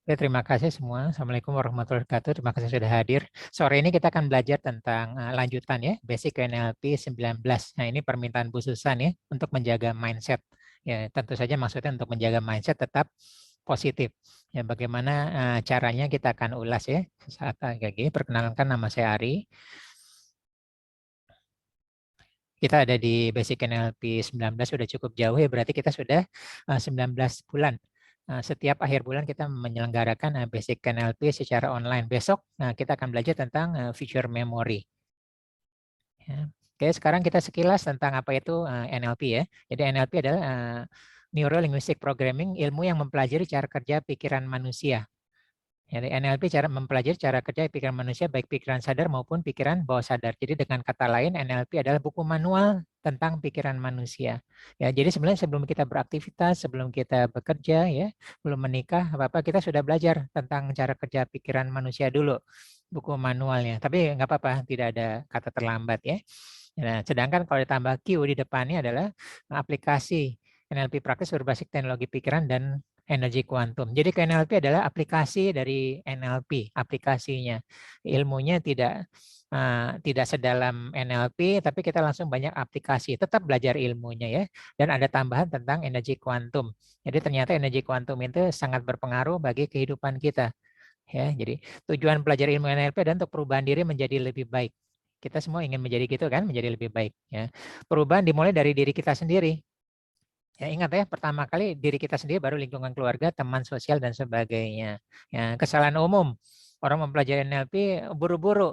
Ya, terima kasih semua. Assalamualaikum warahmatullahi wabarakatuh. Terima kasih sudah hadir. Sore ini kita akan belajar tentang lanjutan ya, Basic NLP 19. Nah, ini permintaan Bu Susan ya, untuk menjaga mindset. Ya, tentu saja maksudnya untuk menjaga mindset tetap positif. Ya, bagaimana caranya kita akan ulas ya. Saat lagi, perkenalkan nama saya Ari. Kita ada di Basic NLP 19 sudah cukup jauh ya, berarti kita sudah 19 bulan. Setiap akhir bulan kita menyelenggarakan Basic NLP secara online. Besok kita akan belajar tentang feature memory. Ya. Oke, sekarang kita sekilas tentang apa itu NLP ya. Jadi NLP adalah Neuro Linguistic Programming, ilmu yang mempelajari cara kerja pikiran manusia. Jadi NLP cara mempelajari cara kerja pikiran manusia, baik pikiran sadar maupun pikiran bawah sadar. Jadi dengan kata lain, NLP adalah buku manual tentang pikiran manusia. Ya, jadi sebenarnya sebelum kita beraktivitas, sebelum kita bekerja, ya, belum menikah, apa-apa, kita sudah belajar tentang cara kerja pikiran manusia dulu, buku manualnya. Tapi nggak apa-apa, tidak ada kata terlambat ya. Nah, sedangkan kalau ditambah Q di depannya adalah aplikasi NLP praktis berbasis teknologi pikiran dan energi kuantum. Jadi NLP adalah aplikasi dari NLP, aplikasinya. Ilmunya tidak sedalam NLP, tapi kita langsung banyak aplikasi. Tetap belajar ilmunya ya. Dan ada tambahan tentang energi kuantum. Jadi ternyata energi kuantum itu sangat berpengaruh bagi kehidupan kita. Ya, jadi tujuan belajar ilmu NLP adalah untuk perubahan diri menjadi lebih baik. Kita semua ingin menjadi gitu kan, menjadi lebih baik. Ya. Perubahan dimulai dari diri kita sendiri. Ya, ingat ya, pertama kali diri kita sendiri, baru lingkungan keluarga, teman sosial, dan sebagainya. Ya, kesalahan umum, orang mempelajari NLP buru-buru.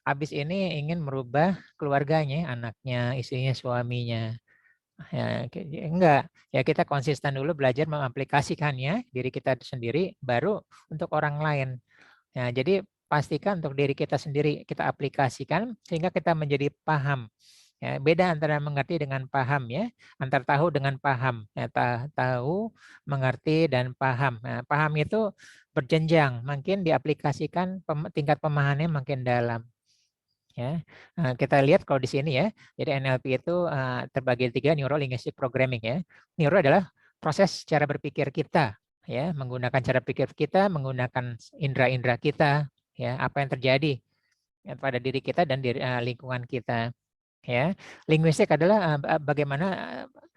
Habis ini ingin merubah keluarganya, anaknya, istrinya, suaminya. Ya, enggak. Ya, kita konsisten dulu belajar mengaplikasikannya, diri kita sendiri, baru untuk orang lain. Ya, jadi pastikan untuk diri kita sendiri kita aplikasikan, sehingga kita menjadi paham. Ya, beda antara mengerti dengan paham ya, antar tahu dengan paham. Ya, tahu, mengerti dan paham. Nah, paham itu berjenjang, makin diaplikasikan tingkat pemahamannya makin dalam. Ya, kita lihat kalau di sini ya. Jadi NLP itu terbagi 3, Neuro Linguistic Programming ya. Neuro adalah proses cara berpikir kita ya, menggunakan cara pikir kita, menggunakan indera-indera kita ya, apa yang terjadi ya, pada diri kita dan lingkungan kita. Ya, linguistik adalah bagaimana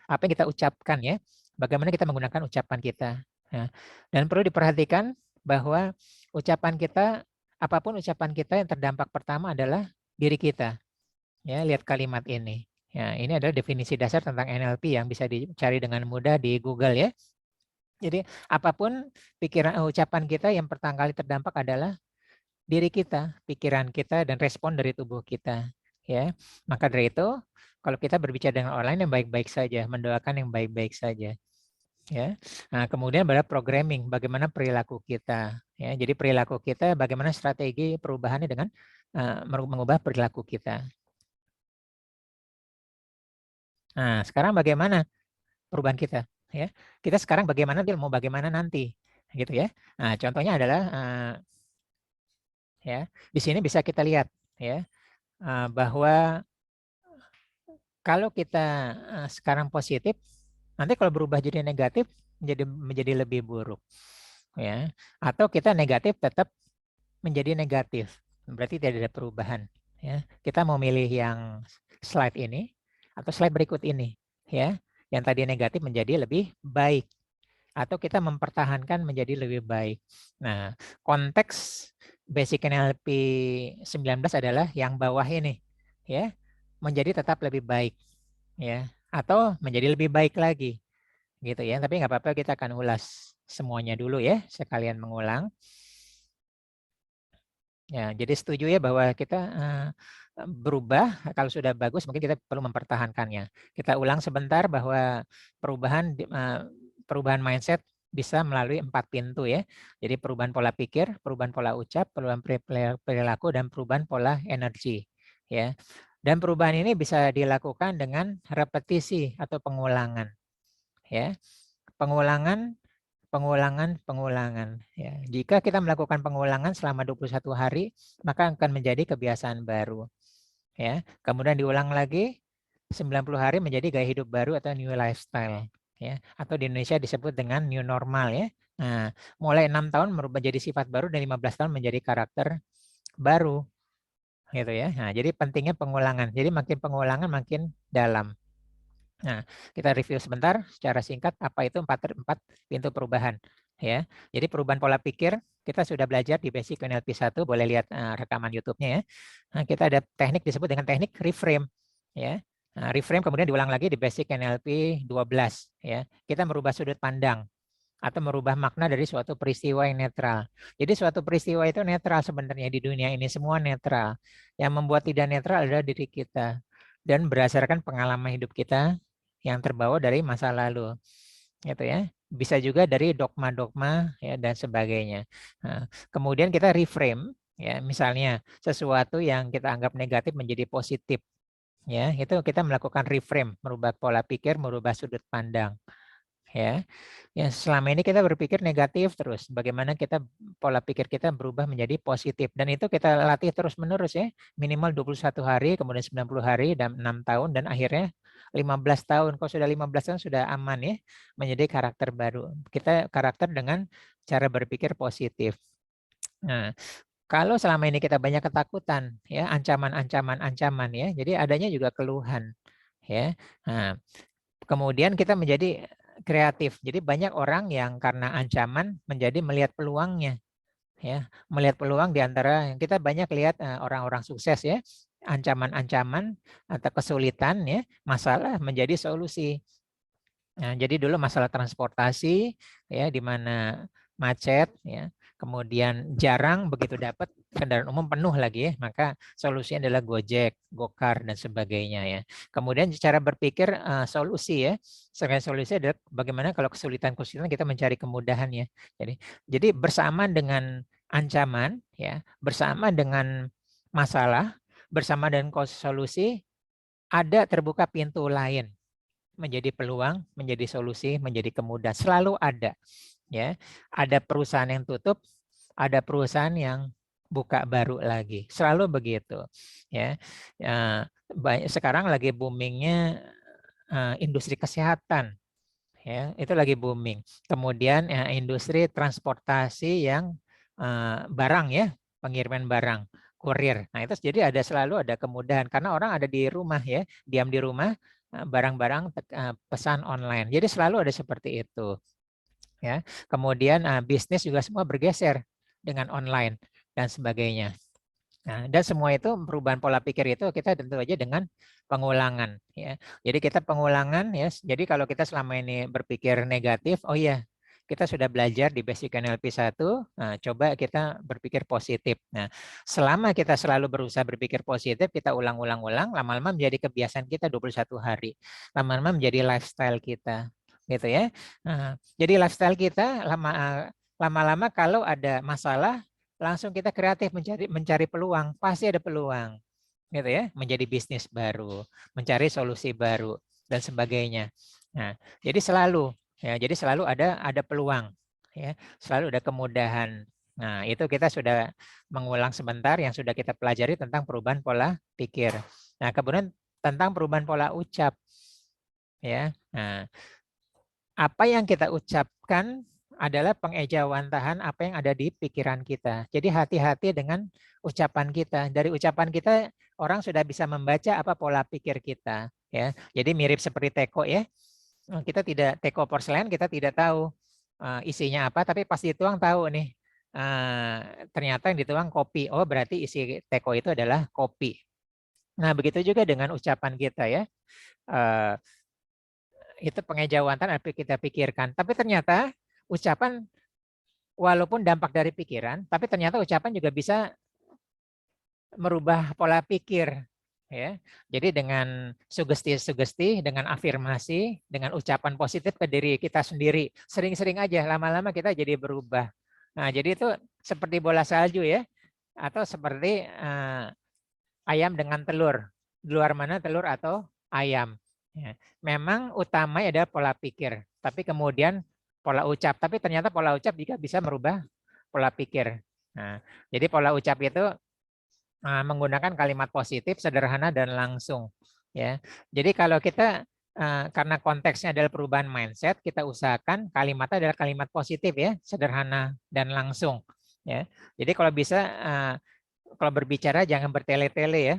apa yang kita ucapkan ya, bagaimana kita menggunakan ucapan kita. Ya. Dan perlu diperhatikan bahwa ucapan kita, apapun ucapan kita, yang terdampak pertama adalah diri kita. Ya, lihat kalimat ini. Ya, ini adalah definisi dasar tentang NLP yang bisa dicari dengan mudah di Google ya. Jadi apapun pikiran ucapan kita, yang pertama kali terdampak adalah diri kita, pikiran kita, dan respon dari tubuh kita. Ya, maka dari itu, kalau kita berbicara dengan orang lain yang baik-baik saja, mendoakan yang baik-baik saja. Ya, nah, kemudian pada programming, bagaimana perilaku kita. Ya, jadi perilaku kita, bagaimana strategi perubahannya dengan mengubah perilaku kita. Nah, sekarang bagaimana perubahan kita? Ya, kita sekarang bagaimana, mau bagaimana nanti, gitu ya. Nah, contohnya adalah ya, di sini bisa kita lihat ya, bahwa kalau kita sekarang positif, nanti kalau berubah jadi negatif, menjadi lebih buruk. Ya. Atau kita negatif tetap menjadi negatif. Berarti tidak ada perubahan. Ya. Kita mau milih yang slide ini atau slide berikut ini. Ya. Yang tadi negatif menjadi lebih baik. Atau kita mempertahankan menjadi lebih baik. Nah, konteks basic NLP 19 adalah yang bawah ini. Ya, menjadi tetap lebih baik. Ya, atau menjadi lebih baik lagi. Gitu ya, tapi nggak apa-apa, kita akan ulas semuanya dulu ya, sekalian mengulang. Ya, jadi setuju ya bahwa kita berubah, kalau sudah bagus mungkin kita perlu mempertahankannya. Kita ulang sebentar bahwa perubahan mindset bisa melalui 4 pintu ya. Jadi perubahan pola pikir, perubahan pola ucap, perubahan perilaku, dan perubahan pola energi. Ya. Dan perubahan ini bisa dilakukan dengan repetisi atau pengulangan. Ya, pengulangan. Ya, jika kita melakukan pengulangan selama 21 hari, maka akan menjadi kebiasaan baru. Ya, kemudian diulang lagi 90 hari menjadi gaya hidup baru atau new lifestyle. Ya, atau di Indonesia disebut dengan new normal ya. Nah, mulai 6 tahun merubah jadi sifat baru dan 15 tahun menjadi karakter baru. Gitu ya. Nah, jadi pentingnya pengulangan. Jadi makin pengulangan makin dalam. Nah, kita review sebentar secara singkat apa itu empat pintu perubahan. Ya, jadi perubahan pola pikir kita sudah belajar di basic NLP 1, boleh lihat rekaman YouTube-nya ya. Nah, kita ada teknik disebut dengan teknik reframe. Ya, nah, reframe kemudian diulang lagi di basic NLP 12. Ya, kita merubah sudut pandang atau merubah makna dari suatu peristiwa yang netral. Jadi suatu peristiwa itu netral sebenarnya di dunia ini, semua netral. Yang membuat tidak netral adalah diri kita dan berdasarkan pengalaman hidup kita yang terbawa dari masa lalu. Gitu ya. Bisa juga dari dogma-dogma ya dan sebagainya. Nah, kemudian kita reframe ya, misalnya sesuatu yang kita anggap negatif menjadi positif. Ya, itu kita melakukan reframe, merubah pola pikir, merubah sudut pandang. Ya, ya selama ini kita berpikir negatif terus. Bagaimana kita pola pikir kita berubah menjadi positif dan itu kita latih terus-menerus ya. Minimal 21 hari, kemudian 90 hari dan 6 tahun dan akhirnya 15 tahun. Kalau sudah 15 tahun sudah aman ya menjadi karakter baru. Kita karakter dengan cara berpikir positif. Nah, kalau selama ini kita banyak ketakutan ya, ancaman ya. Jadi adanya juga keluhan ya. Nah, kemudian kita menjadi kreatif. Jadi banyak orang yang karena ancaman menjadi melihat peluangnya, ya, melihat peluang di antara yang kita banyak lihat orang-orang sukses ya, ancaman-ancaman atau kesulitan ya, masalah menjadi solusi. Nah, jadi dulu masalah transportasi ya di mana macet ya, kemudian jarang begitu dapat kendaraan umum penuh lagi ya, maka solusinya adalah Gojek, Gokar dan sebagainya ya. Kemudian cara berpikir solusi ya. Selain solusi adalah bagaimana kalau kesulitan-kesulitan kita mencari kemudahan ya. Jadi bersama dengan ancaman ya, bersama dengan masalah, bersama dengan solusi ada terbuka pintu lain menjadi peluang, menjadi solusi, menjadi kemudahan. Selalu ada. Ya, ada perusahaan yang tutup, ada perusahaan yang buka baru lagi. Selalu begitu. Ya, sekarang lagi boomingnya industri kesehatan. Ya, itu lagi booming. Kemudian industri transportasi yang barang ya, pengiriman barang, kurir. Nah itu jadi selalu ada kemudahan karena orang ada di rumah ya, diam di rumah, barang-barang pesan online. Jadi selalu ada seperti itu. Ya, kemudian bisnis juga semua bergeser dengan online dan sebagainya. Nah, dan semua itu perubahan pola pikir itu kita tentu aja dengan pengulangan ya. Jadi kita pengulangan ya. Jadi kalau kita selama ini berpikir negatif, oh iya, kita sudah belajar di basic NLP 1, nah, coba kita berpikir positif. Nah, selama kita selalu berusaha berpikir positif, kita ulang-ulang-ulang, lama-lama menjadi kebiasaan kita 21 hari. Lama-lama menjadi lifestyle kita. Gitu ya. Nah, jadi lifestyle kita lama-lama kalau ada masalah langsung kita kreatif mencari peluang, pasti ada peluang, gitu ya, menjadi bisnis baru, mencari solusi baru dan sebagainya. Nah, jadi selalu ada peluang, ya, selalu ada kemudahan. Nah, itu kita sudah mengulang sebentar yang sudah kita pelajari tentang perubahan pola pikir. Nah, kemudian tentang perubahan pola ucap, ya. Nah, apa yang kita ucapkan adalah pengejawantahan apa yang ada di pikiran kita. Jadi hati-hati dengan ucapan kita. Dari ucapan kita orang sudah bisa membaca apa pola pikir kita. Ya, jadi mirip seperti teko ya. Kita tidak teko porselen, kita tidak tahu isinya apa, tapi pas dituang tahu nih. Ternyata yang dituang kopi. Oh berarti isi teko itu adalah kopi. Nah begitu juga dengan ucapan kita ya. Itu pengejawantahan apa kita pikirkan. Tapi ternyata ucapan walaupun dampak dari pikiran, tapi ternyata ucapan juga bisa merubah pola pikir. Ya, jadi dengan sugesti-sugesti, dengan afirmasi, dengan ucapan positif ke diri kita sendiri, sering-sering aja, lama-lama kita jadi berubah. Nah, jadi itu seperti bola salju ya, atau seperti ayam dengan telur. Di luar mana telur atau ayam. Ya. Memang utama adalah pola pikir, tapi kemudian pola ucap. Tapi ternyata pola ucap juga bisa merubah pola pikir. Nah, jadi pola ucap itu menggunakan kalimat positif, sederhana dan langsung. Ya, jadi kalau kita karena konteksnya adalah perubahan mindset, kita usahakan kalimatnya adalah kalimat positif ya, sederhana dan langsung. Ya, jadi kalau bisa kalau berbicara jangan bertele-tele ya,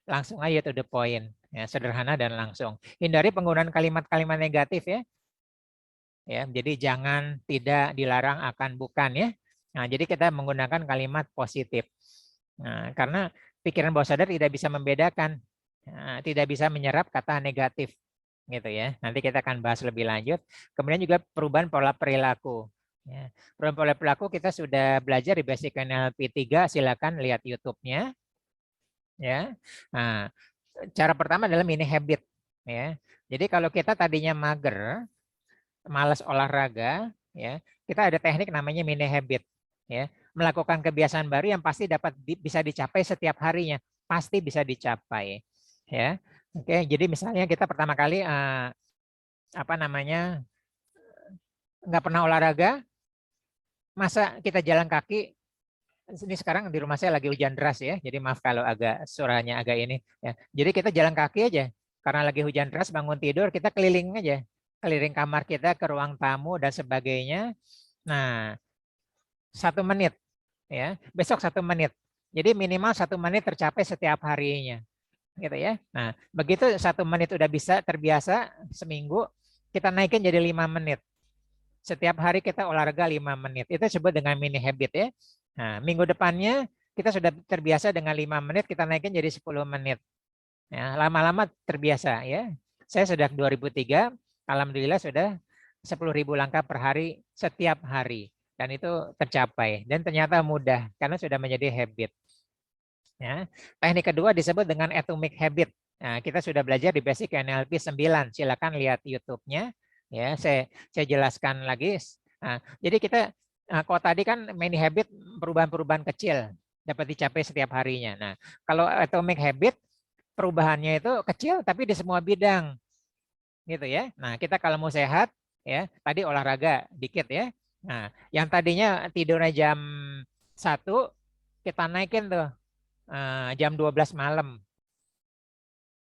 langsung aja to the point, ya, sederhana dan langsung. Hindari penggunaan kalimat-kalimat negatif ya. Ya, jadi jangan, tidak, dilarang, akan, bukan ya. Nah, jadi kita menggunakan kalimat positif. Nah, karena pikiran bawah sadar tidak bisa membedakan, tidak bisa menyerap kata negatif gitu ya. Nanti kita akan bahas lebih lanjut. Kemudian juga perubahan pola perilaku. Ya. Perubahan pola perilaku kita sudah belajar di Basic NLP 3, silakan lihat YouTube-nya. Ya. Nah, cara pertama adalah mini habit. Ya. Jadi kalau kita tadinya mager, malas olahraga, ya, kita ada teknik namanya mini habit. Ya. Melakukan kebiasaan baru yang pasti bisa dicapai setiap harinya, pasti bisa dicapai. Ya. Oke, jadi misalnya kita pertama kali nggak pernah olahraga, masa kita jalan kaki. Ini sekarang di rumah saya lagi hujan deras ya, jadi maaf kalau agak suaranya agak ini ya. Jadi kita jalan kaki aja, karena lagi hujan deras, bangun tidur kita keliling aja, keliling kamar kita, ke ruang tamu dan sebagainya. Nah, 1 menit ya, besok 1 menit. Jadi minimal 1 menit tercapai setiap harinya, gitu ya. Nah, begitu 1 menit udah bisa terbiasa seminggu, kita naikin jadi 5 menit. Setiap hari kita olahraga 5 menit. Itu disebut dengan mini habit ya. Nah, minggu depannya kita sudah terbiasa dengan 5 menit, kita naikin jadi 10 menit. Ya, lama-lama terbiasa ya. Saya sejak 2003, alhamdulillah sudah 10.000 langkah per hari setiap hari. Dan itu tercapai. Dan ternyata mudah karena sudah menjadi habit. Ya. Teknik kedua disebut dengan atomic habit. Nah, kita sudah belajar di Basic NLP 9. Silakan lihat YouTube-nya. Ya, saya jelaskan lagi. Nah, jadi kita kalau tadi kan mini habit, perubahan-perubahan kecil dapat dicapai setiap harinya. Nah, kalau atomic habit, perubahannya itu kecil tapi di semua bidang. Gitu ya. Nah, kita kalau mau sehat ya, tadi olahraga dikit ya. Nah, yang tadinya tidurnya jam 1, kita naikin tuh jam 12 malam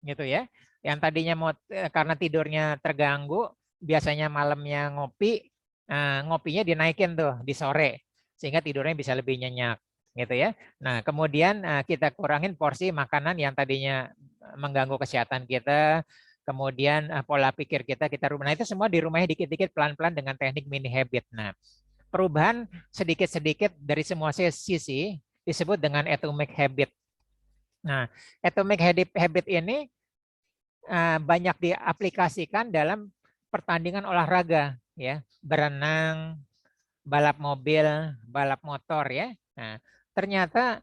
gitu ya. Yang tadinya mau karena tidurnya terganggu, biasanya malamnya ngopi, ngopinya dinaikin tuh di sore sehingga tidurnya bisa lebih nyenyak gitu ya. Nah, kemudian kita kurangin porsi makanan yang tadinya mengganggu kesehatan kita, kemudian pola pikir kita rubah. Nah, itu semua di rumahnya dikit-dikit, pelan-pelan dengan teknik mini habit. Nah, perubahan sedikit-sedikit dari semua sisi disebut dengan atomic habit. Nah, atomic habit ini banyak diaplikasikan dalam pertandingan olahraga, ya, berenang, balap mobil, balap motor, ya. Nah, ternyata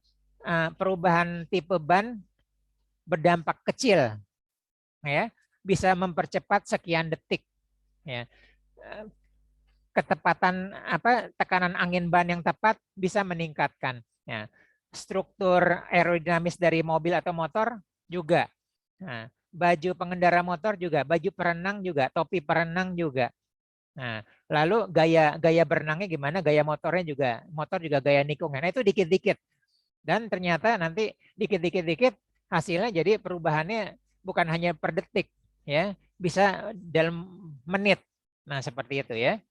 perubahan tipe ban berdampak kecil, ya, bisa mempercepat sekian detik, ya. Ketepatan tekanan angin ban yang tepat bisa meningkatkan. Ya. Struktur aerodinamis dari mobil atau motor juga. Nah, baju pengendara motor juga, baju perenang juga, topi perenang juga. Nah, lalu gaya berenangnya gimana? Gaya motornya juga, motor juga gaya nikung. Nah, itu dikit-dikit. Dan ternyata nanti dikit-dikit hasilnya jadi perubahannya bukan hanya per detik, ya, bisa dalam menit. Nah, seperti itu ya.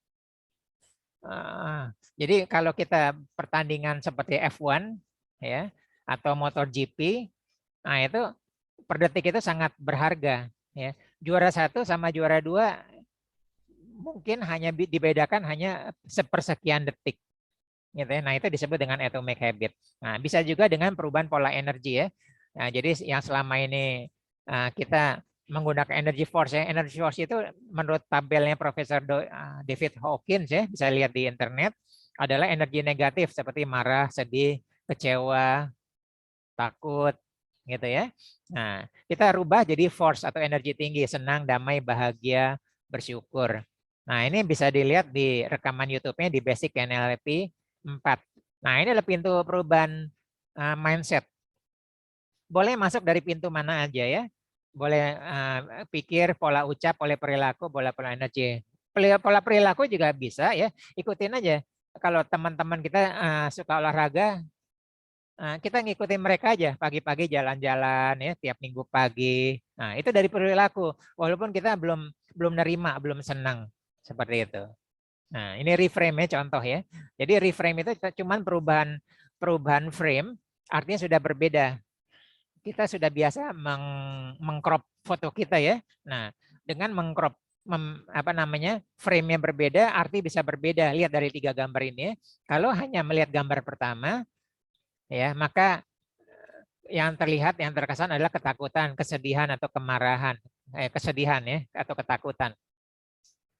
Jadi kalau kita pertandingan seperti F1 ya atau MotoGP, nah itu per detik itu sangat berharga ya. Juara 1 sama juara 2 mungkin hanya dibedakan hanya sepersekian detik gitu ya. Nah, itu disebut dengan atomic habit. Nah, bisa juga dengan perubahan pola energi ya. Nah, jadi yang selama ini kita menggunakan energy force ya. Energy force itu menurut tabelnya Profesor David Hawkins ya, bisa lihat di internet, adalah energi negatif seperti marah, sedih, kecewa, takut gitu ya. Nah, kita rubah jadi force atau energi tinggi, senang, damai, bahagia, bersyukur. Nah, ini bisa dilihat di rekaman YouTube-nya di Basic NLP 4. Nah, ini adalah pintu perubahan mindset. Boleh masuk dari pintu mana aja ya. Boleh pikir, pola ucap, pola perilaku, pola energi. Pola perilaku juga bisa ya. Ikutin aja. Kalau teman-teman kita suka olahraga, kita ngikutin mereka aja, pagi-pagi jalan-jalan ya tiap minggu pagi. Nah, itu dari perilaku. Walaupun kita belum nerima, belum senang seperti itu. Nah, ini reframe ya contoh ya. Jadi reframe itu cuman perubahan frame, artinya sudah berbeda. Kita sudah biasa mengcrop foto kita ya. Nah, dengan mengcrop frame-nya berbeda, arti bisa berbeda. Lihat dari 3 gambar ini ya. Kalau hanya melihat gambar pertama ya, maka yang terlihat, yang terkesan adalah ketakutan, kesedihan atau kemarahan, kesedihan ya atau ketakutan.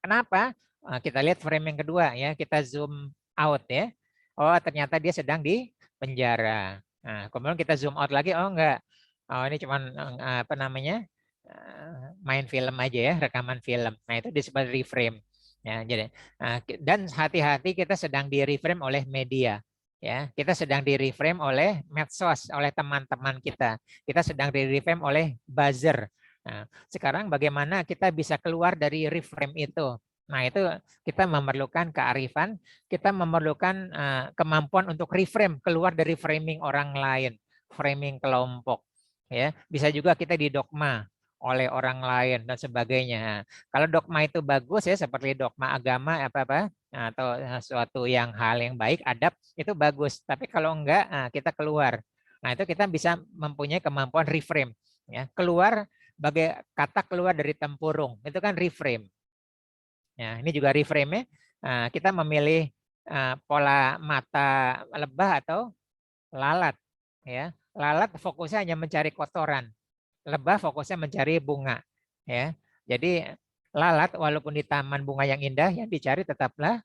Kenapa? Kita lihat frame yang kedua ya, kita zoom out ya. Oh, ternyata dia sedang di penjara. Nah, kemudian kita zoom out lagi, oh enggak. Oh, ini cuman main film aja ya, rekaman film. Nah, itu disebut reframe. Ya, jadi dan hati-hati kita sedang di reframe oleh media. Ya, kita sedang di reframe oleh medsos, oleh teman-teman kita. Kita sedang di reframe oleh buzzer. Nah, sekarang bagaimana kita bisa keluar dari reframe itu? Nah, itu kita memerlukan kearifan, kita memerlukan kemampuan untuk reframe, keluar dari framing orang lain, framing kelompok. Ya, bisa juga kita didogma oleh orang lain dan sebagainya. Kalau dogma itu bagus ya, seperti dogma agama apa-apa atau suatu hal yang baik, adab itu bagus. Tapi kalau enggak, kita keluar. Nah, itu kita bisa mempunyai kemampuan reframe, ya. Keluar bagai kata keluar dari tempurung. Itu kan reframe. Ya, ini juga reframe ya. Kita memilih pola mata lebah atau lalat, ya. Lalat fokusnya hanya mencari kotoran. Lebah fokusnya mencari bunga, ya. Jadi lalat walaupun di taman bunga yang indah, yang dicari tetaplah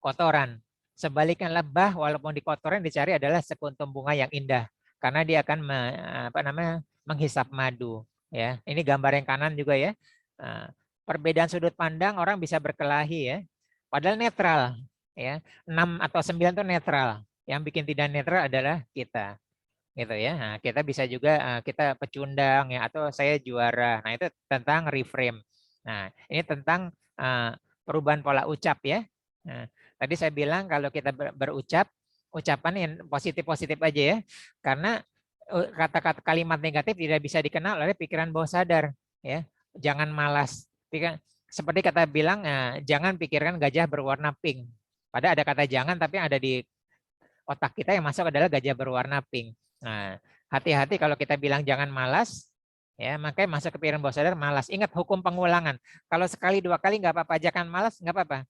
kotoran. Sebaliknya lebah walaupun di kotoran dicari adalah sekuntum bunga yang indah, karena dia akan menghisap madu, ya. Ini gambar yang kanan juga ya. Perbedaan sudut pandang orang bisa berkelahi ya. Padahal netral, ya. 6 atau 9 itu netral. Yang bikin tidak netral adalah kita. Gitu ya. Nah, kita bisa juga kita pecundang ya atau saya juara. Nah, itu tentang reframe. Nah, ini tentang perubahan pola ucap ya. Nah, tadi saya bilang kalau kita berucap, ucapan yang positif-positif aja ya. Karena kata-kata kalimat negatif tidak bisa dikenal oleh pikiran bawah sadar ya. Jangan malas. Seperti kata bilang jangan pikirkan gajah berwarna pink. Padahal ada kata jangan tapi ada di otak kita yang masuk adalah gajah berwarna pink. Nah, hati-hati kalau kita bilang jangan malas, ya makanya masuk ke pikiran bawah sadar malas. Ingat hukum pengulangan. Kalau sekali 2 kali nggak apa-apa, jangan malas nggak apa-apa.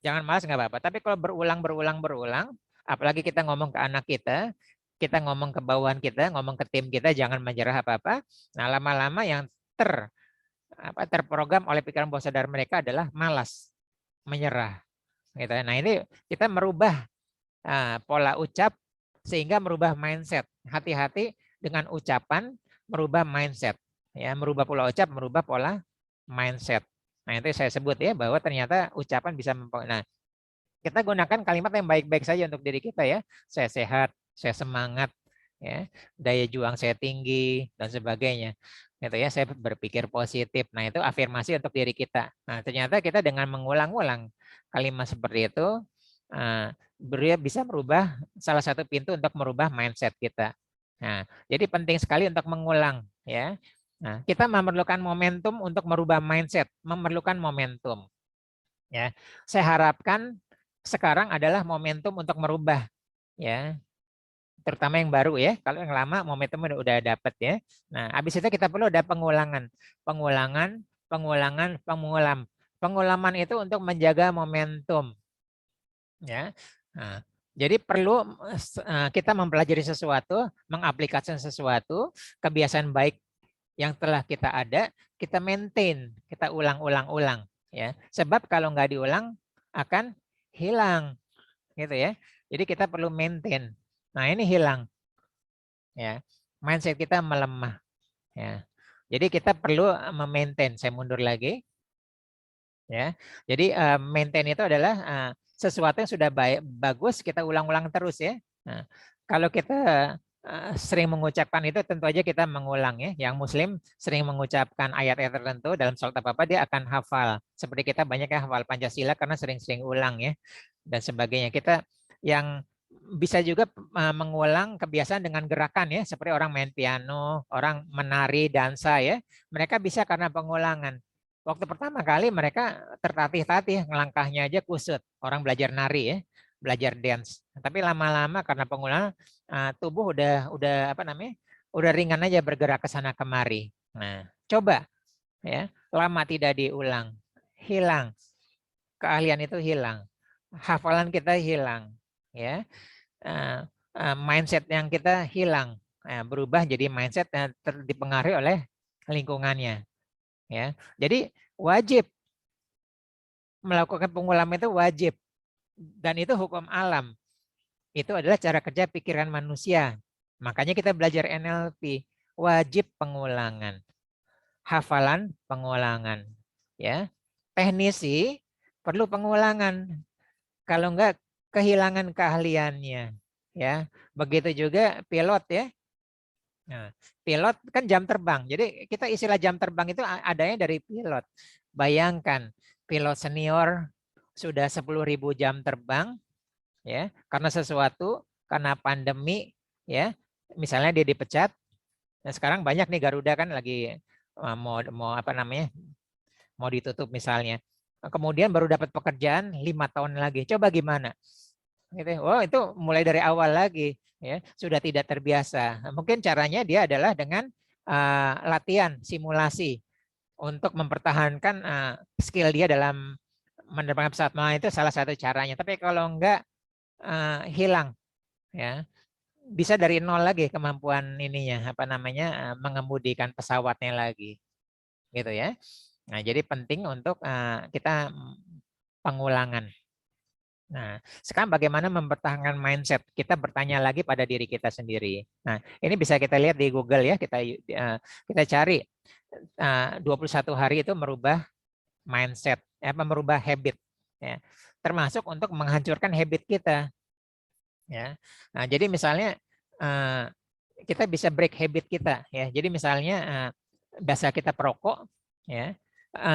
Jangan malas nggak apa-apa. Tapi kalau berulang, apalagi kita ngomong ke anak kita ngomong ke bawahan kita, ngomong ke tim kita, jangan menyerah apa-apa. Nah, lama-lama yang terprogram oleh pikiran bawah sadar mereka adalah malas, menyerah. Gitu. Nah, ini kita merubah pola ucap sehingga merubah mindset. Hati-hati dengan ucapan merubah mindset. Ya, merubah pola ucap, merubah pola mindset. Nah, itu saya sebut ya bahwa ternyata ucapan bisa Nah, kita gunakan kalimat yang baik-baik saja untuk diri kita ya. Saya sehat, saya semangat, ya. Daya juang saya tinggi dan sebagainya. Gitu ya, saya berpikir positif. Nah, itu afirmasi untuk diri kita. Nah, ternyata kita dengan mengulang-ulang kalimat seperti itu dia bisa merubah salah satu pintu untuk merubah mindset kita. Nah, jadi penting sekali untuk mengulang ya. Nah, kita memerlukan momentum untuk merubah mindset, memerlukan momentum. Ya, saya harapkan sekarang adalah momentum untuk merubah ya, terutama yang baru ya. Kalau yang lama momentum udah dapat ya. Nah, habis itu kita perlu ada pengulangan, pengulaman itu untuk menjaga momentum ya. Nah, jadi perlu kita mempelajari sesuatu, mengaplikasikan sesuatu, kebiasaan baik yang telah kita ada, kita maintain, kita ulang-ulang ya. Sebab kalau nggak diulang akan hilang gitu ya. Jadi kita perlu maintain. Nah, ini hilang ya. Mindset kita melemah ya. Jadi kita perlu memaintain. Saya mundur lagi ya. Jadi maintain itu adalah sesuatu yang sudah bagus kita ulang-ulang terus ya. Nah, kalau kita sering mengucapkan itu tentu aja kita mengulang ya. Yang Muslim sering mengucapkan ayat-ayat tertentu dalam sholat apa-apa dia akan hafal. Seperti kita banyak yang hafal Pancasila karena sering-sering ulang ya dan sebagainya. Kita yang bisa juga mengulang kebiasaan dengan gerakan ya, seperti orang main piano, orang menari, dansa ya. Mereka bisa karena pengulangan. Waktu pertama kali mereka tertatih-tatih, ngelangkahnya aja kusut. Orang belajar nari ya, belajar dance. Tapi lama-lama karena pengulangan tubuh udah apa namanya? Udah ringan aja bergerak ke sana kemari. Nah, coba ya, lama tidak diulang, hilang. Keahlian itu hilang. Hafalan kita hilang ya. Mindset yang kita hilang, berubah jadi mindset yang dipengaruhi oleh lingkungannya ya. Jadi wajib melakukan pengulangan, itu wajib, dan itu hukum alam. Itu adalah cara kerja pikiran manusia. Makanya kita belajar NLP, wajib pengulangan, hafalan pengulangan ya. Teknisi perlu pengulangan, kalau enggak kehilangan keahliannya ya. Begitu juga pilot ya. Nah, pilot kan jam terbang. Jadi kita istilah jam terbang itu adanya dari pilot. Bayangkan pilot senior sudah 10.000 jam terbang ya, karena sesuatu, karena pandemi ya. Misalnya dia dipecat. Nah, sekarang banyak nih Garuda kan lagi mau apa namanya? Mau ditutup misalnya. Kemudian baru dapat pekerjaan 5 tahun lagi. Coba gimana? Gitu. Oh, itu mulai dari awal lagi ya, sudah tidak terbiasa. Mungkin caranya dia adalah dengan latihan simulasi untuk mempertahankan skill dia dalam menerbangkan pesawat. Nah, itu salah satu caranya. Tapi kalau enggak hilang ya. Bisa dari nol lagi kemampuan ininya, apa namanya, mengemudikan pesawatnya lagi. Gitu ya. Nah, jadi penting untuk kita pengulangan. Nah, sekarang bagaimana mempertahankan mindset? Kita bertanya lagi pada diri kita sendiri. Nah, ini bisa kita lihat di Google ya, kita cari 21 hari itu merubah mindset, merubah habit ya. Termasuk untuk menghancurkan habit kita ya. Nah, jadi misalnya kita bisa break habit kita ya. Jadi misalnya biasa kita perokok ya.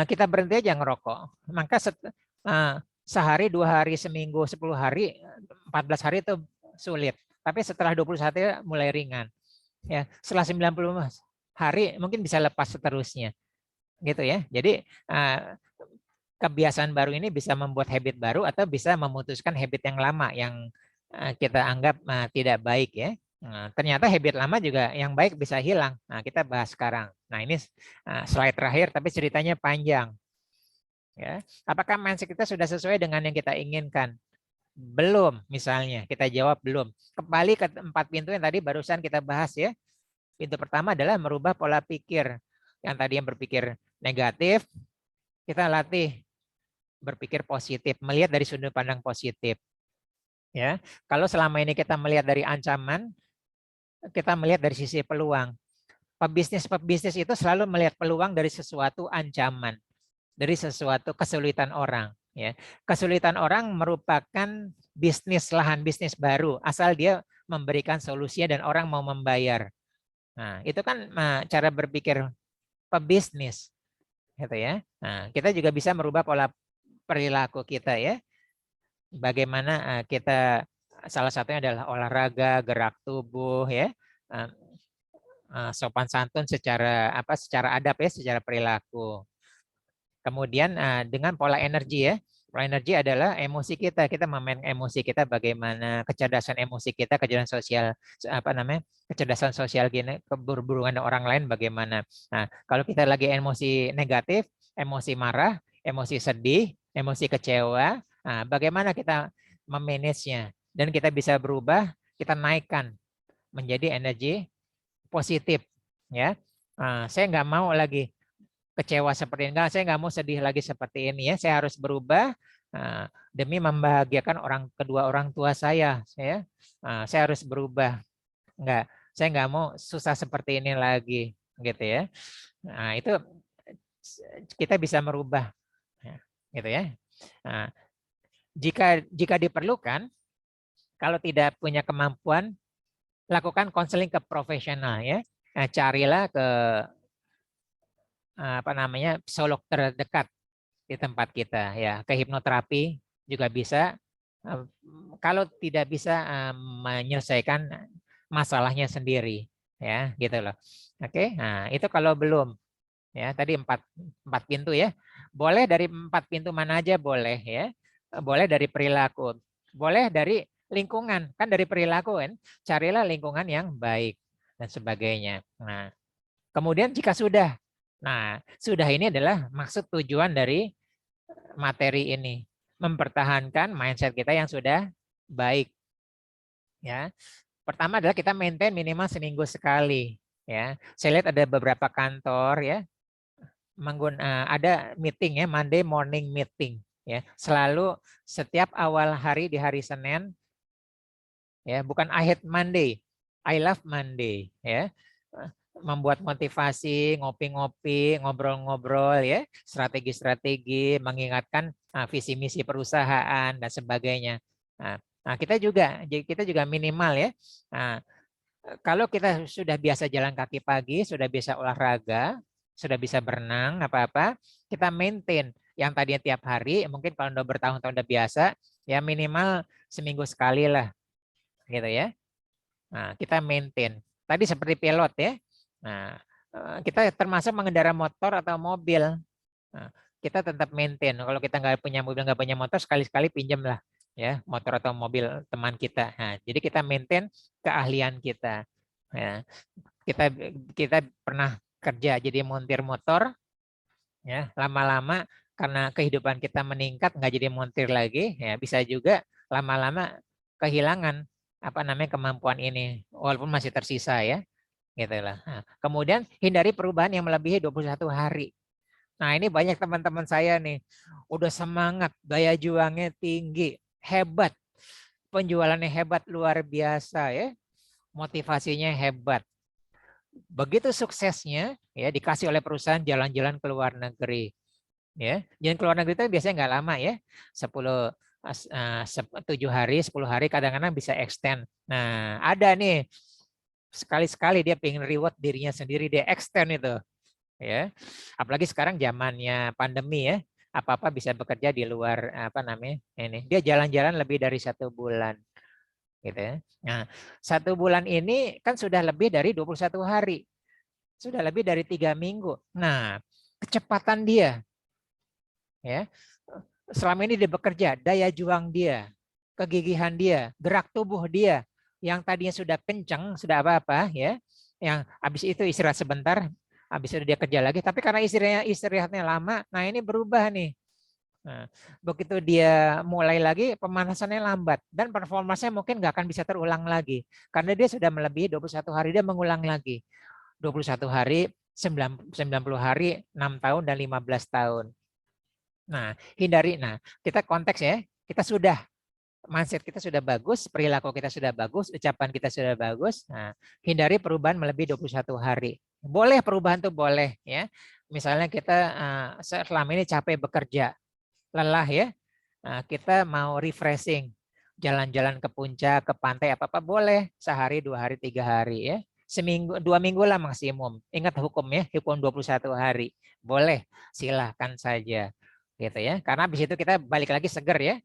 Kita berhenti aja ngerokok. Maka sehari, 2 hari, seminggu, 10 hari, 14 hari itu sulit. Tapi setelah 21 hari mulai ringan. Ya, setelah 90 hari mungkin bisa lepas seterusnya. Gitu ya. Jadi kebiasaan baru ini bisa membuat habit baru atau bisa memutuskan habit yang lama yang kita anggap tidak baik ya. Nah, ternyata habit lama juga yang baik bisa hilang. Nah, kita bahas sekarang. Nah, ini slide terakhir tapi ceritanya panjang. Ya. Apakah mindset kita sudah sesuai dengan yang kita inginkan? Belum, misalnya. Kita jawab belum. Kembali ke 4 pintu yang tadi barusan kita bahas ya. Pintu pertama adalah merubah pola pikir. Yang tadi yang berpikir negatif, kita latih berpikir positif, melihat dari sudut pandang positif. Ya, kalau selama ini kita melihat dari ancaman, kita melihat dari sisi peluang. Pebisnis itu selalu melihat peluang dari sesuatu ancaman, dari sesuatu kesulitan orang. Ya, kesulitan orang merupakan lahan bisnis baru, asal dia memberikan solusi dan orang mau membayar. Nah, itu kan cara berpikir pebisnis, gitu ya. Nah, kita juga bisa merubah pola perilaku kita ya. Bagaimana kita, salah satunya adalah olahraga, gerak tubuh ya, sopan santun secara adab ya, secara perilaku. Kemudian dengan pola energi ya. Pola energi adalah emosi kita. Kita memain emosi kita bagaimana, kecerdasan emosi kita, kecerdasan sosial kecerdasan sosial gini, berhubungan dengan orang lain bagaimana. Nah, kalau kita lagi emosi negatif, emosi marah, emosi sedih, emosi kecewa, bagaimana kita memanagenya dan kita bisa berubah, kita naikkan menjadi energi positif ya. Saya nggak mau lagi kecewa seperti ini, saya nggak mau sedih lagi seperti ini ya. Saya harus berubah demi membahagiakan kedua orang tua saya. Saya harus berubah. Saya nggak mau susah seperti ini lagi, gitu ya. Nah, itu kita bisa merubah, gitu ya. Nah, jika diperlukan, kalau tidak punya kemampuan, lakukan konseling ke profesional ya. Carilah ke psikolog terdekat di tempat kita ya. Ke hipnoterapi juga bisa, kalau tidak bisa menyelesaikan masalahnya sendiri, ya gitu loh. Oke, nah itu kalau belum, ya tadi empat pintu ya. Boleh dari 4 pintu mana aja boleh ya. Boleh dari perilaku, boleh dari lingkungan, kan dari perilaku kan. Carilah lingkungan yang baik dan sebagainya. Nah, kemudian jika sudah, nah sudah ini adalah maksud tujuan dari materi ini, mempertahankan mindset kita yang sudah baik, ya. Pertama adalah kita maintain minimal seminggu sekali, ya. Saya lihat ada beberapa kantor ya ada meeting ya, Monday morning meeting ya. Selalu setiap awal hari di hari Senin ya, bukan I hate Monday, I love Monday ya. Membuat motivasi, ngopi-ngopi, ngobrol-ngobrol ya, strategi-strategi, mengingatkan visi misi perusahaan dan sebagainya. Nah, kita juga minimal ya. Nah, kalau kita sudah biasa jalan kaki pagi, sudah bisa olahraga, sudah bisa berenang, apa-apa, kita maintain. Yang tadinya tiap hari, mungkin kalau udah bertahun-tahun udah biasa, ya minimal seminggu sekali lah, gitu ya. Nah, kita maintain. Tadi seperti pilot ya. Nah, kita termasuk mengendara motor atau mobil. Nah, kita tetap maintain. Kalau kita nggak punya mobil, nggak punya motor, sekali-sekali pinjam lah ya motor atau mobil teman kita. Nah, jadi kita maintain keahlian kita. Ya, kita kita pernah kerja jadi montir motor, ya lama-lama karena kehidupan kita meningkat nggak jadi montir lagi, ya bisa juga lama-lama kehilangan apa namanya kemampuan ini, walaupun masih tersisa ya, gitu lah. Nah, kemudian hindari perubahan yang melebihi 21 hari. Nah, ini banyak teman-teman saya nih, udah semangat, daya juangnya tinggi, hebat, penjualannya hebat, luar biasa ya, motivasinya hebat. Begitu suksesnya, ya dikasih oleh perusahaan jalan-jalan ke luar negeri. Ya, jalan ke luar negeri itu biasanya nggak lama ya, 7 hari, 10 hari, kadang-kadang bisa extend. Nah, ada nih, sekali-sekali dia pengen reward dirinya sendiri, dia extend itu. Ya, apalagi sekarang zamannya pandemi ya, apa-apa bisa bekerja di luar apa namanya ini. Dia jalan-jalan lebih dari 1 bulan, gitu ya. Nah, 1 bulan ini kan sudah lebih dari 21 hari, sudah lebih dari 3 minggu. Nah, kecepatan dia, ya, selama ini dia bekerja, daya juang dia, kegigihan dia, gerak tubuh dia, yang tadinya sudah kencang, sudah apa-apa, ya, yang habis itu istirahat sebentar, habis itu dia kerja lagi, tapi karena istirahatnya lama, nah ini berubah nih. Nah, begitu dia mulai lagi, pemanasannya lambat dan performanya mungkin nggak akan bisa terulang lagi karena dia sudah melebihi 21 hari, dia mengulang lagi 21 hari, 90 hari, 6 tahun dan 15 tahun. Nah, hindari. Nah, kita konteks ya, kita sudah mindset kita sudah bagus, perilaku kita sudah bagus, ucapan kita sudah bagus. Nah, hindari perubahan melebihi 21 hari. Boleh perubahan tuh boleh ya. Misalnya kita selama ini capek bekerja, lelah ya, kita mau refreshing, jalan-jalan ke puncak, ke pantai, apa-apa boleh, sehari, 2 hari, 3 hari ya, seminggu, 2 minggu lah maksimum. Ingat hukum ya, hukum 21 hari, boleh, silahkan saja, gitu ya. Karena habis itu kita balik lagi seger ya,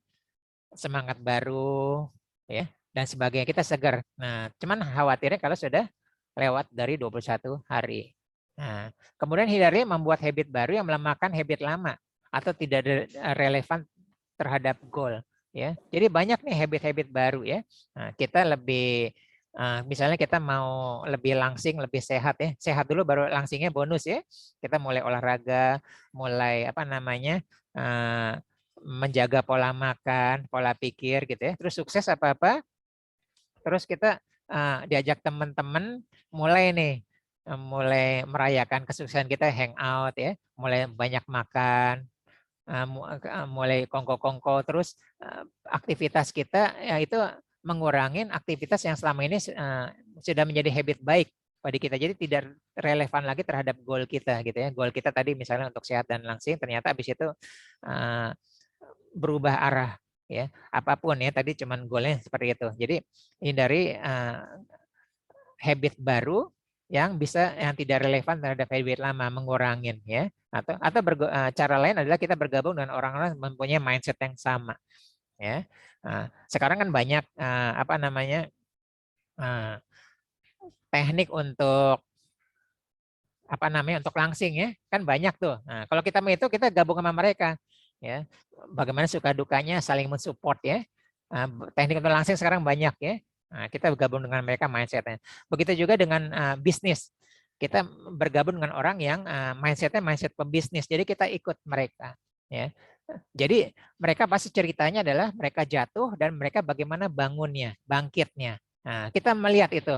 semangat baru ya, dan sebagainya, kita seger. Nah, cuman khawatirnya kalau sudah lewat dari 21 hari. Nah, kemudian hindari membuat habit baru yang melemahkan habit lama atau tidak relevan terhadap goal ya. Jadi banyak nih habit-habit baru ya. Nah, kita lebih misalnya kita mau lebih langsing, lebih sehat ya. Sehat dulu baru langsingnya bonus ya. Kita mulai olahraga, mulai apa namanya? Menjaga pola makan, pola pikir gitu ya. Terus sukses apa-apa. Terus kita diajak teman-teman mulai nih, mulai merayakan kesuksesan kita, hangout ya, mulai banyak makan, mulai kongko-kongko, terus aktivitas kita ya itu mengurangin aktivitas yang selama ini sudah menjadi habit baik pada kita, jadi tidak relevan lagi terhadap goal kita gitu ya. Goal kita tadi misalnya untuk sehat dan langsing, ternyata habis itu berubah arah ya, apapun ya, tadi cuman goalnya seperti itu. Jadi hindari habit baru yang tidak relevan terhadap habit lama, mengurangin ya, atau cara lain adalah kita bergabung dengan orang-orang mempunyai mindset yang sama ya. Sekarang kan banyak apa namanya teknik untuk apa namanya untuk langsing ya, kan banyak tuh. Nah, kalau kita mau itu kita gabung sama mereka ya. Bagaimana suka dukanya saling mensupport ya. Teknik untuk langsing sekarang banyak ya. Nah, kita bergabung dengan mereka mindsetnya. Begitu juga dengan bisnis. Kita bergabung dengan orang yang mindsetnya mindset pebisnis. Jadi kita ikut mereka ya. Jadi mereka pasti ceritanya adalah mereka jatuh dan mereka bagaimana bangunnya, bangkitnya. Nah, kita melihat itu.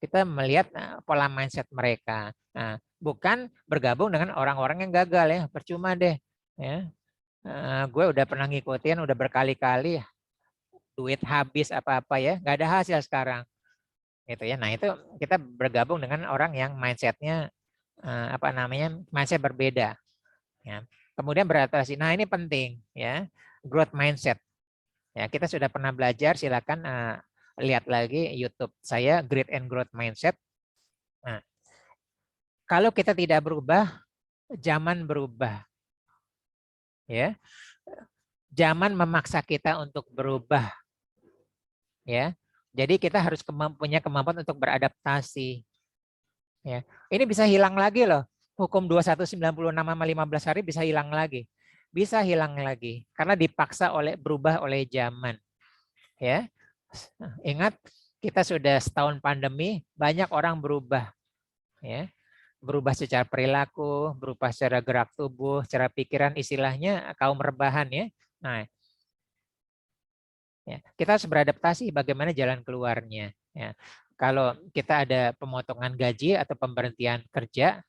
Kita melihat pola mindset mereka. Nah, bukan bergabung dengan orang-orang yang gagal ya, percuma deh. Ya, gue udah pernah ngikutin, udah berkali-kali, duit habis apa-apa ya, nggak ada hasil sekarang. Gitu ya. Nah itu kita bergabung dengan orang yang mindsetnya apa namanya mindset berbeda. Ya. Kemudian beradaptasi. Nah ini penting ya, growth mindset. Ya kita sudah pernah belajar, silakan lihat lagi YouTube saya Grit and Growth Mindset. Nah, kalau kita tidak berubah, zaman berubah. Ya. Zaman memaksa kita untuk berubah. Ya. Jadi kita harus punya kemampuan untuk beradaptasi. Ya. Ini bisa hilang lagi loh. Hukum 2196 sama 15 hari bisa hilang lagi. Bisa hilang lagi karena dipaksa berubah oleh zaman. Ya. Ingat kita sudah setahun pandemi, banyak orang berubah. Ya. Berubah secara perilaku, berubah secara gerak tubuh, secara pikiran, istilahnya kaum rebahan ya. Nah, ya, kita harus beradaptasi bagaimana jalan keluarnya. Ya. Kalau kita ada pemotongan gaji atau pemberhentian kerja,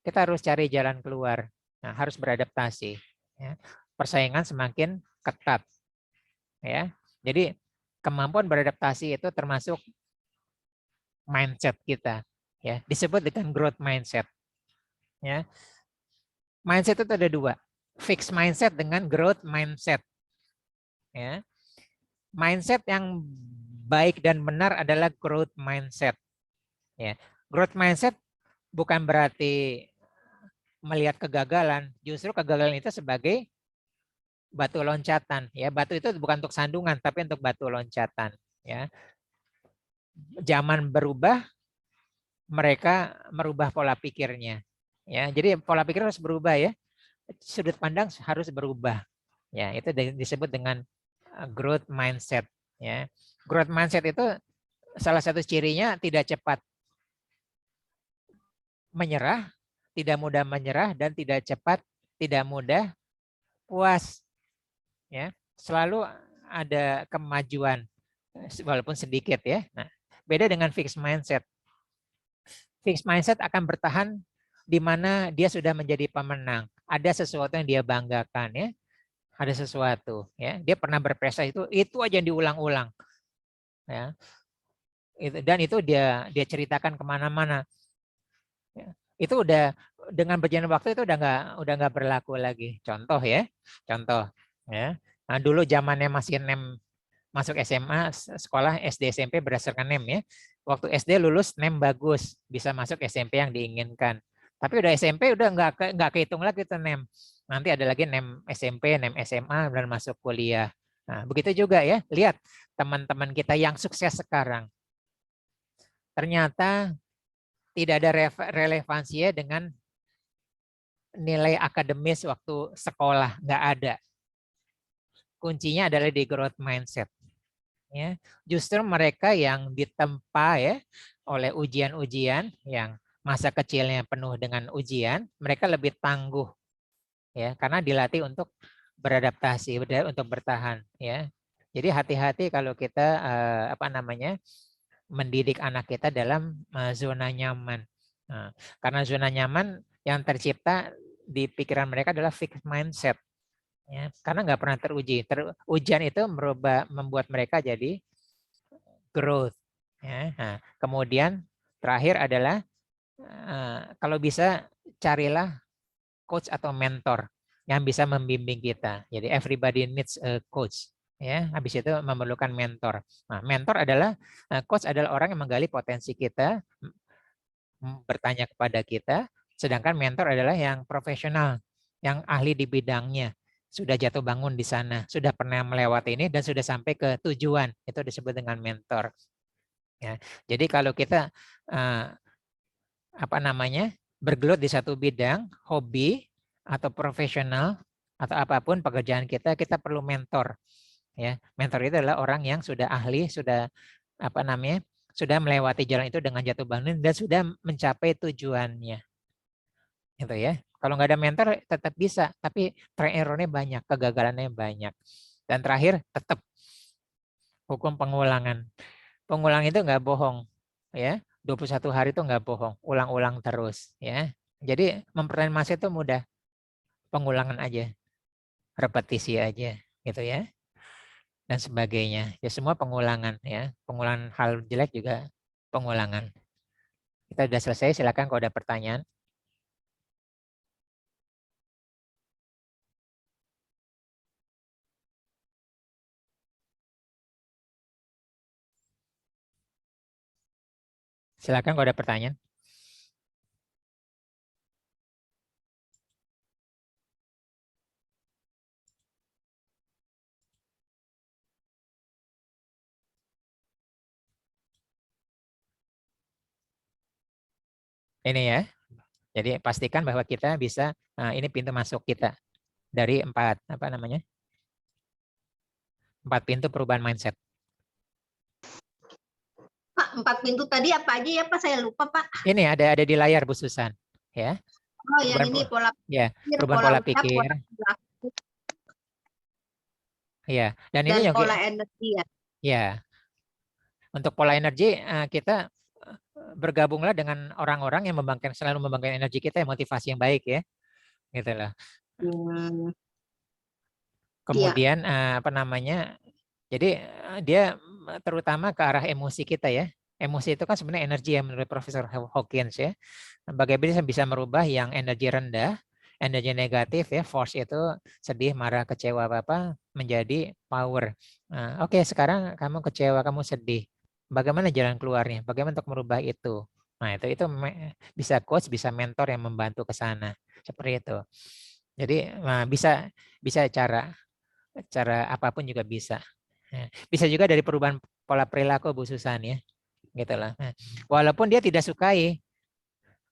kita harus cari jalan keluar. Nah, harus beradaptasi. Ya. Persaingan semakin ketat. Ya. Jadi kemampuan beradaptasi itu termasuk mindset kita. Ya, disebut dengan growth mindset. Ya. Mindset itu ada dua, fixed mindset dengan growth mindset. Ya. Mindset yang baik dan benar adalah growth mindset. Ya. Growth mindset bukan berarti melihat kegagalan, justru kegagalan itu sebagai batu loncatan. Ya, batu itu bukan untuk sandungan, tapi untuk batu loncatan. Ya, zaman berubah, mereka merubah pola pikirnya. Ya, jadi pola pikir harus berubah ya. Sudut pandang harus berubah. Ya, itu disebut dengan growth mindset. Ya, growth mindset itu salah satu cirinya tidak cepat menyerah, tidak mudah menyerah, dan tidak cepat, tidak mudah puas. Ya, selalu ada kemajuan walaupun sedikit ya. Nah, beda dengan fixed mindset. Fixed mindset akan bertahan di mana dia sudah menjadi pemenang. Ada sesuatu yang dia banggakan ya. Ada sesuatu ya. Dia pernah berprestasi itu aja yang diulang-ulang. Ya. Dan itu dia ceritakan kemana-mana. Ya. Itu udah dengan berjalan waktu itu udah nggak berlaku lagi. Contoh ya. Contoh ya. Nah, dulu zamannya masih NEM masuk SMA, sekolah SD SMP berdasarkan NEM ya. Waktu SD lulus NEM bagus, bisa masuk SMP yang diinginkan. Tapi udah SMP udah nggak kehitung lagi tuh NEM. Nanti ada lagi NEM SMP, NEM SMA, dan masuk kuliah. Nah, begitu juga ya. Lihat teman-teman kita yang sukses sekarang. Ternyata tidak ada relevansinya dengan nilai akademis waktu sekolah, nggak ada. Kuncinya adalah di growth mindset. Ya, justru mereka yang ditempa ya oleh ujian-ujian yang masa kecilnya penuh dengan ujian, mereka lebih tangguh ya karena dilatih untuk beradaptasi, untuk bertahan ya. Jadi hati-hati kalau kita apa namanya mendidik anak kita dalam zona nyaman. Nah, karena zona nyaman yang tercipta di pikiran mereka adalah fixed mindset. Ya, karena nggak pernah teruji. Ujian itu membuat mereka jadi growth. Ya. Nah, kemudian terakhir adalah kalau bisa carilah coach atau mentor yang bisa membimbing kita. Jadi everybody needs a coach. Ya, habis itu memerlukan mentor. Nah, mentor adalah coach adalah orang yang menggali potensi kita, bertanya kepada kita, sedangkan mentor adalah yang profesional, yang ahli di bidangnya. sudah jatuh bangun di sana, sudah pernah melewati ini dan sudah sampai ke tujuan. Itu disebut dengan mentor. Ya. Jadi kalau kita bergelut di satu bidang, hobi atau profesional atau apapun pekerjaan kita perlu mentor. Ya, mentor itu adalah orang yang sudah ahli, sudah sudah melewati jalan itu dengan jatuh bangun dan sudah mencapai tujuannya. Gitu ya. Kalau nggak ada mentor tetap bisa, tapi try error-nya banyak, kegagalannya banyak. Dan terakhir tetap hukum pengulangan. Pengulang itu nggak bohong, ya. 21 hari itu nggak bohong, ulang-ulang terus, ya. Jadi mempertahankan masa itu mudah, pengulangan aja, repetisi aja, gitu ya, dan sebagainya. Ya semua pengulangan, ya. Pengulangan hal jelek juga pengulangan. Kita sudah selesai, silakan kalau ada pertanyaan. Silakan kalau ada pertanyaan. Ini ya. Jadi pastikan bahwa kita bisa, ini pintu masuk kita dari 4 pintu perubahan mindset. Pak, 4 pintu tadi apa aja ya Pak? Saya lupa Pak. Ini ada di layar Bu Susan, ya. Oh, yang ini pola pikir, perubahan pola pikir. Ya, dan ini juga pola energi ya. Ya. Untuk pola energi kita bergabunglah dengan orang-orang yang selalu membangkitkan energi kita, motivasi yang baik ya. Gitu lah. Kemudian jadi dia terutama ke arah emosi kita ya. Emosi itu kan sebenarnya energi yang menurut Profesor Hawkins ya. Bagaimana bisa merubah yang energi rendah, energi negatif ya, force itu sedih, marah, kecewa apa menjadi power. Oke, sekarang kamu kecewa, kamu sedih. Bagaimana jalan keluarnya? Bagaimana untuk merubah itu? Nah, itu bisa coach, bisa mentor yang membantu ke sana. Seperti itu. Jadi bisa cara apapun juga bisa. Bisa juga dari perubahan pola perilaku Bu Susan ya. Gitu lah. Walaupun dia tidak sukai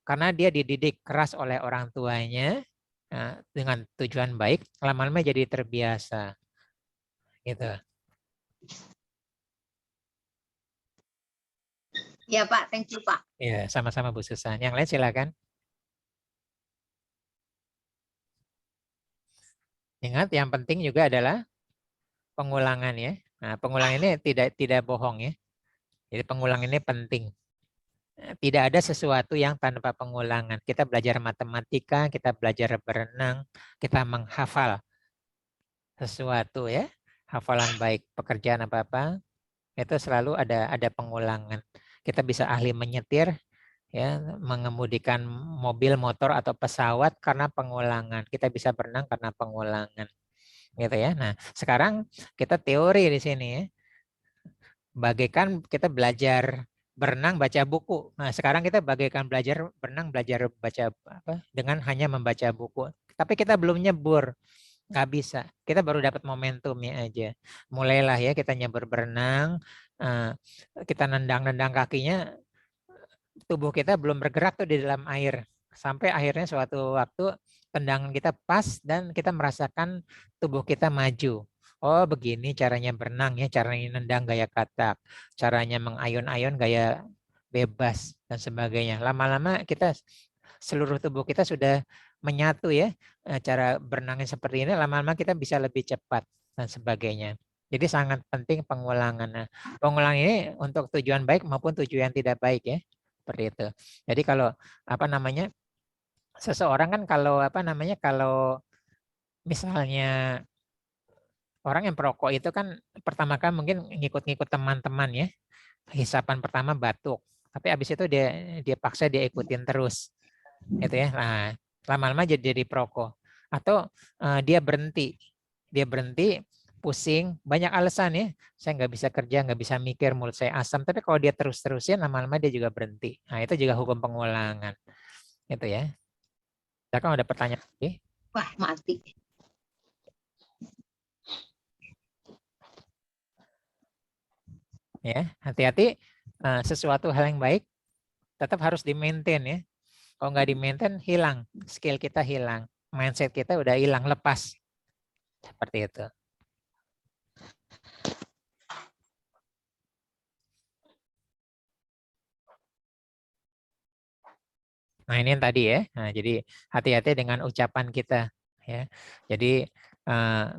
karena dia dididik keras oleh orang tuanya dengan tujuan baik, lama-lama jadi terbiasa. Gitu. Ya Pak, thank you Pak. Ya, sama-sama Bu Susan. Yang lain silakan. Ingat yang penting juga adalah pengulangan ya. Nah, pengulangan ini tidak bohong ya. Jadi pengulangan ini penting. Tidak ada sesuatu yang tanpa pengulangan. Kita belajar matematika, kita belajar berenang, kita menghafal sesuatu ya. Hafalan baik pekerjaan apa-apa itu selalu ada pengulangan. Kita bisa ahli menyetir ya, mengemudikan mobil, motor atau pesawat karena pengulangan. Kita bisa berenang karena pengulangan. Gitu ya. Nah, sekarang kita teori di sini ya. Bagaikan kita belajar berenang baca buku. Nah, sekarang kita bagaikan belajar berenang, belajar baca dengan hanya membaca buku. Tapi kita belum nyebur. Nggak bisa. Kita baru dapat momentumnya aja. Mulailah ya kita nyebur berenang, kita nendang-nendang kakinya, tubuh kita belum bergerak tuh di dalam air. Sampai akhirnya suatu waktu tendangan kita pas dan kita merasakan tubuh kita maju. Oh begini caranya berenang ya, caranya nendang gaya katak, caranya mengayun-ayun gaya bebas dan sebagainya. Lama-lama kita seluruh tubuh kita sudah menyatu ya, cara berenangnya seperti ini, lama-lama kita bisa lebih cepat dan sebagainya. Jadi sangat penting pengulangan. Nah, pengulangan ini untuk tujuan baik maupun tujuan tidak baik ya, seperti itu. Jadi kalau seseorang kan kalau misalnya orang yang perokok itu kan pertama kan mungkin ngikut-ngikut teman-teman ya, hisapan pertama batuk, tapi habis itu dia paksa dia ikutin terus gitu ya. Nah, lama-lama jadi perokok. Atau dia berhenti pusing, banyak alasan ya. Saya nggak bisa kerja, nggak bisa mikir, mulut saya asam. Tapi kalau dia terus-terusin, lama-lama dia juga berhenti. Nah, itu juga hukum pengulangan. Gitu ya. Silakan ada pertanyaan lagi. Wah, mati. Ya, hati-hati, sesuatu hal yang baik tetap harus di-maintain ya. Kalau nggak di-maintain, hilang. Skill kita hilang. Mindset kita udah hilang, lepas. Seperti itu. Nah, ini yang tadi ya. Nah, jadi hati-hati dengan ucapan kita ya. Jadi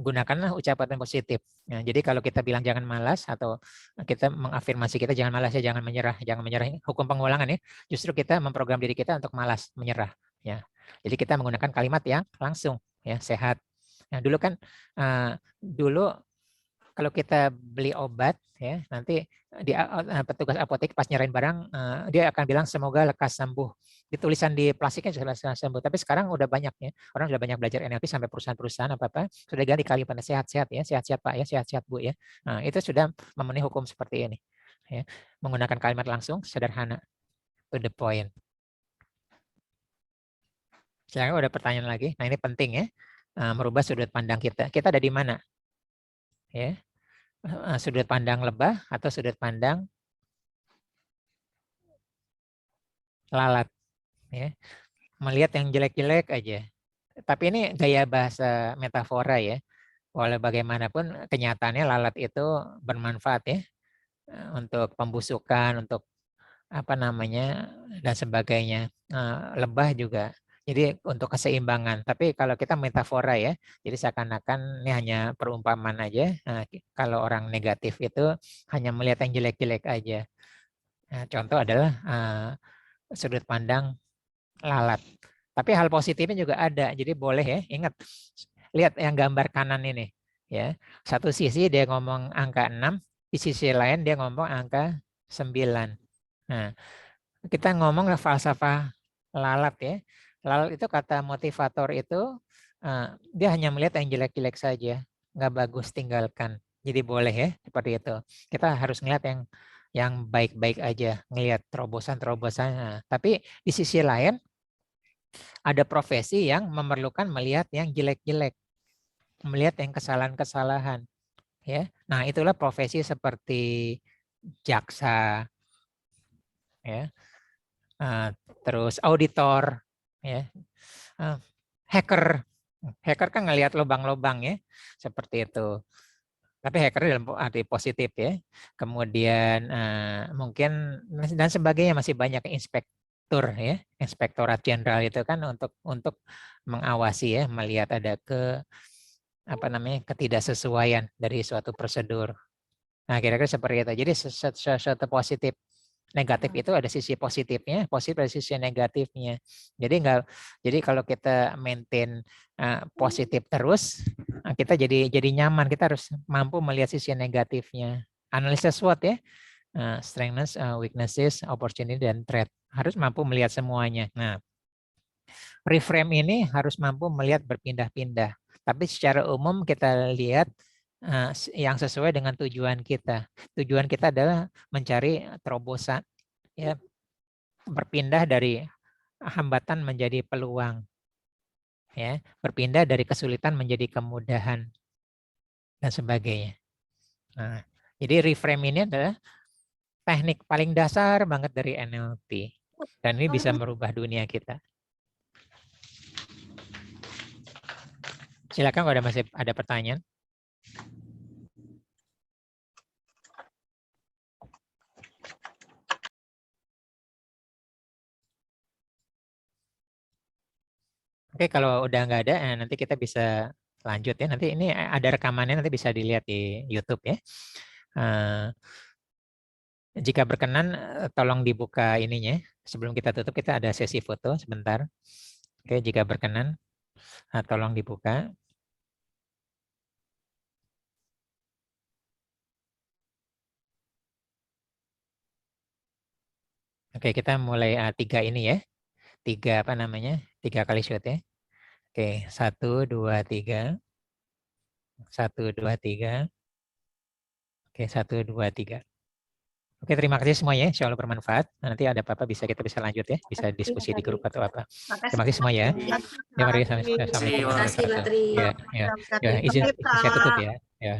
gunakanlah ucapan yang positif. Nah, jadi kalau kita bilang jangan malas atau kita mengafirmasi kita jangan malas ya, jangan menyerah, jangan menyerah. Hukum pengulangan ya. Justru kita memprogram diri kita untuk malas, menyerah ya. Jadi kita menggunakan kalimat yang langsung ya, sehat. Nah, dulu kan dulu kalau kita beli obat ya, nanti petugas apotek pas nyerahin barang dia akan bilang semoga lekas sembuh. Ditulisan di plastiknya sudah sembuh. Tapi sekarang udah banyak ya, orang sudah banyak belajar NLP sampai perusahaan-perusahaan apa sudah ganti kalimat sehat-sehat ya, sehat-sehat Pak ya, sehat-sehat Bu ya. Nah, itu sudah memenuhi hukum seperti ini. Ya, menggunakan kalimat langsung, sederhana, to the point. Sekarang ada pertanyaan lagi. Nah, ini penting ya, merubah sudut pandang kita. Kita ada di mana? Ya, sudut pandang lebah atau sudut pandang lalat ya, melihat yang jelek-jelek aja. Tapi ini gaya bahasa metafora ya. Walau bagaimanapun kenyataannya lalat itu bermanfaat ya, untuk pembusukan, untuk apa namanya dan sebagainya. Lebah juga. Jadi untuk keseimbangan. Tapi kalau kita metafora ya, jadi seakan-akan ini hanya perumpamaan aja. Kalau orang negatif itu hanya melihat yang jelek-jelek aja. Nah, contoh adalah sudut pandang lalat. Tapi hal positifnya juga ada. Jadi boleh ya, ingat. Lihat yang gambar kanan ini. Ya. Satu sisi dia ngomong angka 6, di sisi lain dia ngomong angka 9. Nah, kita ngomong falsafah lalat ya. Lalat itu kata motivator itu, dia hanya melihat yang jelek-jelek saja. Nggak bagus, tinggalkan. Jadi boleh ya, seperti itu. Kita harus ngelihat yang baik-baik aja, ngelihat terobosan-terobosan. Nah, tapi di sisi lain, ada profesi yang memerlukan melihat yang jelek-jelek, melihat yang kesalahan-kesalahan. Ya, nah itulah profesi seperti jaksa, ya, terus auditor, ya, hacker. Hacker kan ngelihat lubang-lubang ya, seperti itu. Tapi hacker dalam arti positif ya. Kemudian mungkin dan sebagainya, masih banyak inspektur ya, inspektorat jenderal itu kan untuk mengawasi ya, melihat ada ketidaksesuaian dari suatu prosedur. Nah, kira-kira seperti itu. Jadi sesuatu positif negatif itu ada sisi positifnya, positif ada sisi negatifnya. Jadi kalau kita maintain positif terus, kita jadi nyaman. Kita harus mampu melihat sisi negatifnya. Analisa SWOT ya, strengths, weaknesses, opportunity dan threat. Harus mampu melihat semuanya. Nah, reframe ini harus mampu melihat berpindah-pindah. Tapi secara umum kita lihat yang sesuai dengan tujuan kita. Tujuan kita adalah mencari terobosan, ya, berpindah dari hambatan menjadi peluang, ya, berpindah dari kesulitan menjadi kemudahan dan sebagainya. Nah, jadi reframe ini adalah teknik paling dasar banget dari NLP dan ini bisa merubah dunia kita. Silakan kalau masih ada pertanyaan. Oke, kalau udah nggak ada, nanti kita bisa lanjut ya. Nanti ini ada rekamannya, nanti bisa dilihat di YouTube ya. Jika berkenan, tolong dibuka ininya. Sebelum kita tutup, kita ada sesi foto sebentar. Oke, jika berkenan, tolong dibuka. Oke, kita mulai 3 ini ya. 3 apa namanya? 3 kali shoot ya. Oke, 1, 2, 3. 1, 2, 3. Oke, 1, 2, 3. Oke, terima kasih semuanya. Insya Allah bermanfaat. Nanti ada apa-apa kita bisa lanjut ya. Bisa diskusi di grup atau apa. Terima kasih semua ya. Terima kasih. Assalamualaikum warahmatullahi wabarakatuh. Ya, izin saya tutup ya. Ya.